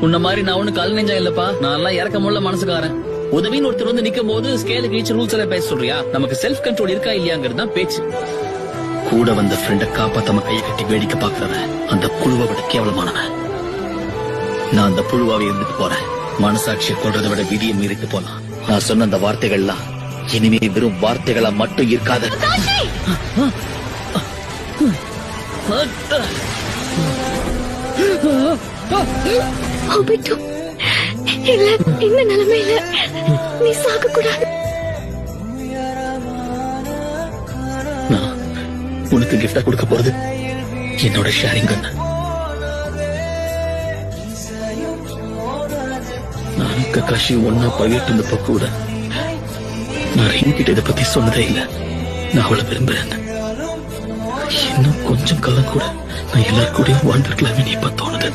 உன்ன மாதிரி நான் ஒண்ணு கல் நெஞ்சா இல்லப்பா. நான் எல்லாம் இறக்கமுள்ள மனசுக்காரன். உதவின்னு ஒருத்தர் வந்து நிக்கும் போது ஸ்கேல கிழிச்சு ரூல்ஸ் எல்லாம் பேச சொல்றியா? நமக்கு செல்ஃப் கண்ட்ரோல் இருக்கா இல்லையாங்கிறது தான் பேச்சு. கூட வந்த ஃப்ரெண்ட காப்பாத்தாம கையை கட்டி வேடிக்கை பாக்குறவன் அந்த புழுவை விட கேவலமானவன். நான் அந்த புழுவாவே இருந்துட்டு போறேன். மனசாட்சியை கொள்றதை விட விதியை மீறிட்டு போலாம். நான் சொன்ன அந்த வார்த்தைகள்லாம் இனிமே வெறும் வார்த்தைகளா மட்டும் இருக்காது. இல்ல, இந்த நிலைமையில நீ சாக கூடாது. நான் உனக்கு கிஃப்டா கொடுக்க போறது என்னோட ஷேரிங் கன். நானும் கக்காஷி ஒன்னா பழகிட்டு இருந்தப்ப கூட நான் ரெங்கிட்ட இதை பத்தி சொன்னதே இல்ல. நான் அவளை விரும்புறேன். இன்னும் கொஞ்சம் காலம் கூட நான் எல்லாரும் கூடயும் வாழ்ந்திருக்கலாமே இப்ப தோணுது.